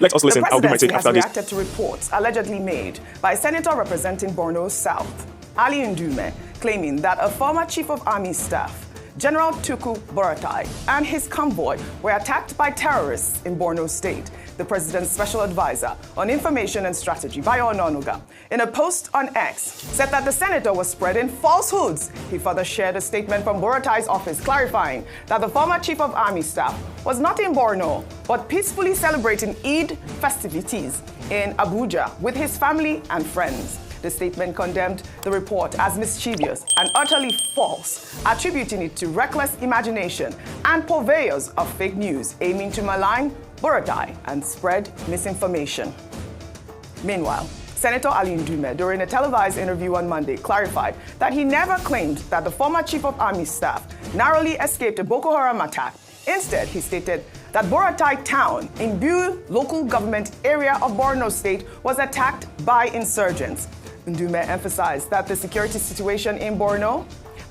Let's also listen. I'll give my take after this. The presidency has reacted to reports allegedly made by Senator representing Borno South, Ali Ndume, claiming that a former Chief of Army Staff, General Tukur Buratai, and his convoy were attacked by terrorists in Borno State. The president's special advisor on information and strategy, Bayo Onanuga, in a post on X, said that the senator was spreading falsehoods. He further shared a statement from Buratai's office clarifying that the former Chief of Army Staff was not in Borno, but peacefully celebrating Eid festivities in Abuja with his family and friends. The statement condemned the report as mischievous and utterly false, attributing it to reckless imagination and purveyors of fake news aiming to malign Buratai and spread misinformation. Meanwhile, Senator Ali Ndume, during a televised interview on Monday, clarified that he never claimed that the former Chief of Army Staff narrowly escaped a Boko Haram attack. Instead, he stated that Buratai Town in Bayo local government area of Borno State was attacked by insurgents. Ndume emphasized that the security situation in Borno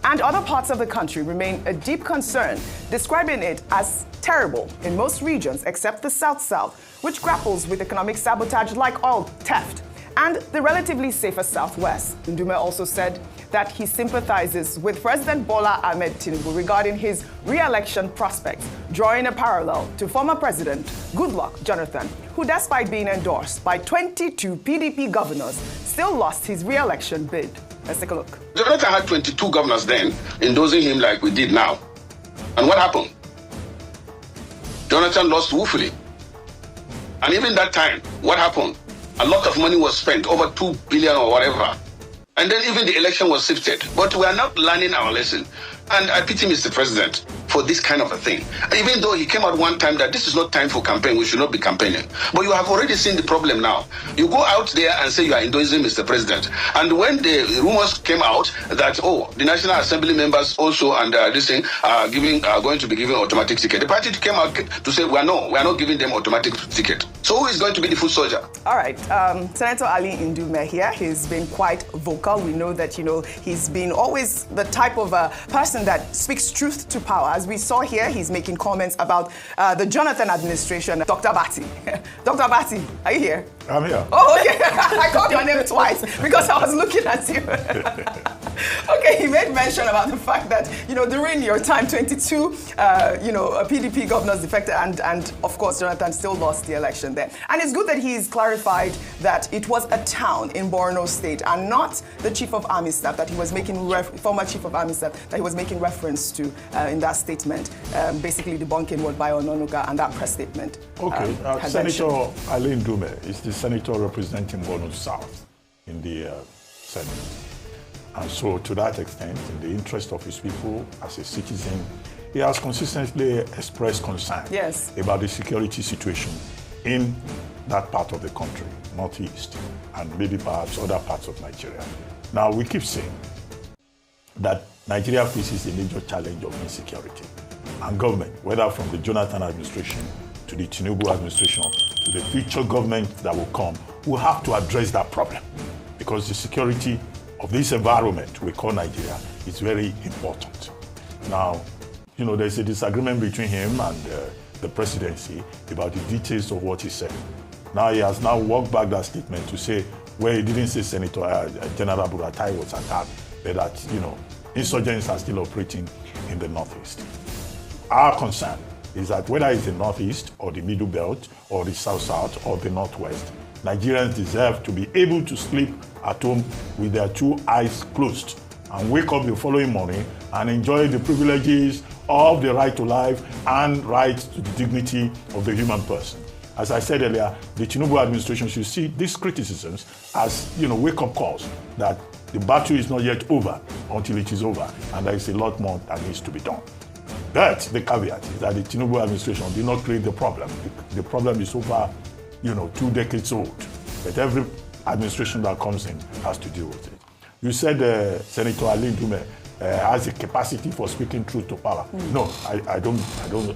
and other parts of the country remain a deep concern, describing it as terrible in most regions except the South-South, which grapples with economic sabotage like oil theft, and the relatively safer Southwest. Ndume also said that he sympathizes with President Bola Ahmed Tinubu regarding his re-election prospects, drawing a parallel to former President Goodluck Jonathan, who, despite being endorsed by 22 PDP governors, still lost his re-election bid. Let's take a look. Jonathan had 22 governors then endorsing him like we did now. And what happened? Jonathan lost woefully. And even that time, what happened? A lot of money was spent, over 2 billion or whatever. And then even the election was sifted. But we are not learning our lesson. And I pity Mr. President for this kind of a thing. Even though he came out one time that this is not time for campaign, we should not be campaigning. But you have already seen the problem now. You go out there and say you are endorsing Mr. President. And when the rumors came out that, oh, the National Assembly members also and this thing are going to be given automatic ticket, the party came out to say, we are not giving them automatic ticket. So who is going to be the foot soldier? All right, Senator Ali Ndume here, he's been quite vocal. We know that, he's been always the type of person that speaks truth to power. As we saw here, he's making comments about the Jonathan administration. Dr. Bati. Dr. Bati, are you here? I'm here. Oh, okay. I called your name twice because I was looking at you. Okay, he made mention about the fact that, during your time, 22, PDP governors defected and of course, Jonathan still lost the election there. And it's good that he's clarified that it was a town in Borno State and not the Chief of Army Staff that he was making, former Chief of Army Staff that he was making reference to in that statement, basically debunking what Bayo Onanuga and that press statement. Okay, Senator Ali Ndume is the senator representing Borno South in the Senate. And so to that extent, in the interest of his people as a citizen, he has consistently expressed concern about the security situation in that part of the country, northeast, and maybe perhaps other parts of Nigeria. Now, we keep saying that Nigeria faces a major challenge of insecurity. And government, whether from the Jonathan administration to the Tinubu administration to the future government that will come, will have to address that problem. Because the security of this environment we call Nigeria is very important. Now, there's a disagreement between him and the presidency about the details of what he said. Now he has now walked back that statement to say, where he didn't say Senator General Buratai was attacked, but that, insurgents are still operating in the northeast. Our concern is that whether it's the northeast or the middle belt or the south-south or the northwest, Nigerians deserve to be able to sleep at home with their two eyes closed and wake up the following morning and enjoy the privileges of the right to life and right to the dignity of the human person. As I said earlier, the Tinubu administration should see these criticisms as, wake-up calls that the battle is not yet over until it is over, and there is a lot more that needs to be done. But the caveat is that the Tinubu administration did not create the problem. The problem is over, 2 decades old. But every administration that comes in has to deal with it. You said Senator Ali Ndume has a capacity for speaking truth to power. No, I don't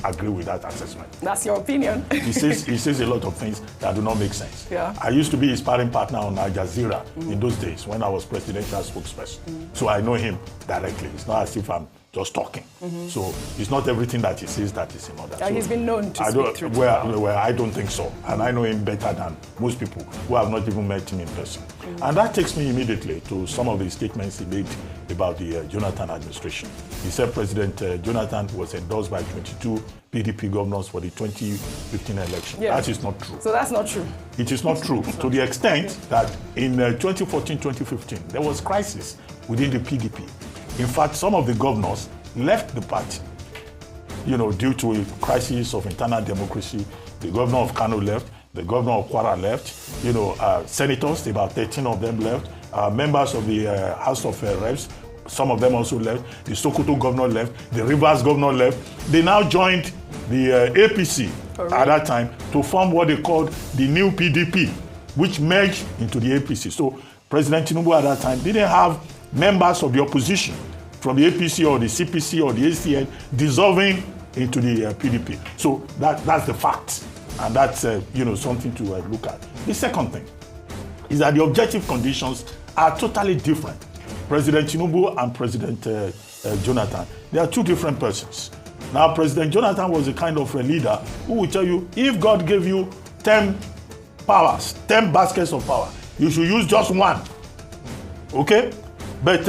agree with that assessment. That's your opinion. He says a lot of things that do not make sense. Yeah. I used to be his sparring partner on Al Jazeera in those days when I was presidential spokesperson. So I know him directly. It's not as if I'm just talking. So it's not everything that he says that is in order. So he's been known to speak through well, I don't think so. And I know him better than most people who have not even met him in person. And that takes me immediately to some of the statements he made about the Jonathan administration. He said President Jonathan was endorsed by 22 PDP governors for the 2015 election. Yeah. That is not true. So that's not true. It is not true to the extent that in 2014-2015, there was crisis within the PDP. In fact, some of the governors left the party, due to a crisis of internal democracy. The governor of Kano left, the governor of Kwara left, senators, about 13 of them left, members of the House of Reps, some of them also left, the Sokoto governor left, the Rivers governor left. They now joined the APC at that time to form what they called the new PDP, which merged into the APC. So President Tinubu at that time didn't have members of the opposition from the APC or the CPC or the ACN dissolving into the PDP. So that's the fact, and that's something to look at. The second thing is that the objective conditions are totally different. President Tinubu and President Jonathan, they are two different persons. Now, President Jonathan was a kind of a leader who will tell you, if God gave you 10 powers, 10 baskets of power, you should use just one. Okay? But,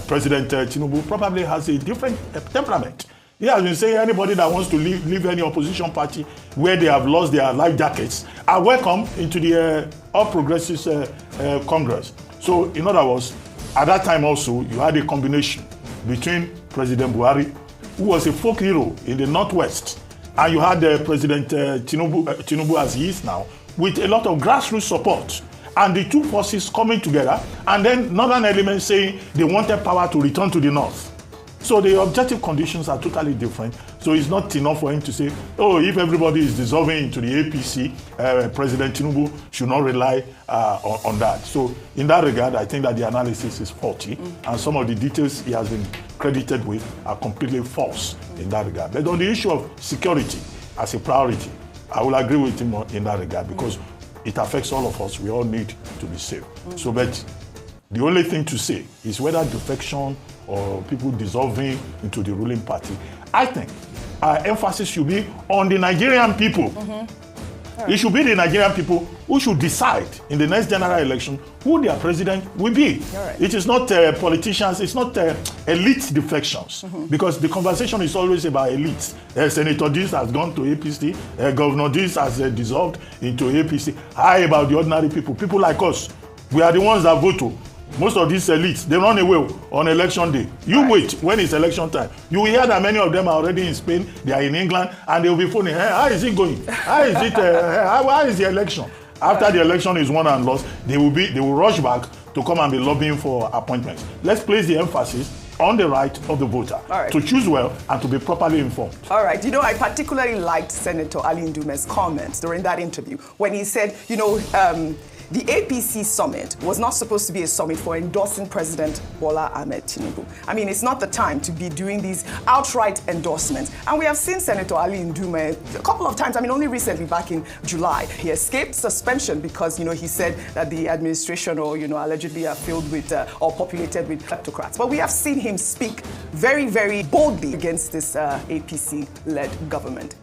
President Tinubu probably has a different temperament. He has been saying anybody that wants to leave any opposition party where they have lost their life jackets are welcome into the All Progressives Congress. So, in other words, at that time also, you had a combination between President Buhari, who was a folk hero in the Northwest, and you had President Tinubu as he is now, with a lot of grassroots support. And the two forces coming together, and then northern elements saying they wanted power to return to the north. So the objective conditions are totally different. So it's not enough for him to say, if everybody is dissolving into the APC, President Tinubu should not rely on that. So in that regard, I think that the analysis is faulty, and some of the details he has been credited with are completely false in that regard. But on the issue of security as a priority, I will agree with him in that regard, because it affects all of us. We all need to be safe. So, but the only thing to say is whether defection or people dissolving into the ruling party, I think our emphasis should be on the Nigerian people. It should be the Nigerian people who should decide in the next general election who their president will be. It is not politicians, it's not elite defections, because the conversation is always about elites. Senator this has gone to APC, Governor this has dissolved into APC. How about the ordinary people? People like us, we are the ones that vote. Most of these elites, they run away on election day. You wait when it's election time. You will hear that many of them are already in Spain, they are in England, and they will be phoning, how is it going? How is it? How is the election? After the election is won and lost, they will rush back to come and be lobbying for appointments. Let's place the emphasis on the right of the voter to choose well and to be properly informed. All right. I particularly liked Senator Ali Ndume's comments during that interview when he said, the APC summit was not supposed to be a summit for endorsing President Bola Ahmed Tinubu. I mean, it's not the time to be doing these outright endorsements. And we have seen Senator Ali Ndume a couple of times, only recently back in July. He escaped suspension because, he said that the administration allegedly are filled with or populated with kleptocrats. But we have seen him speak very, very boldly against this APC-led government.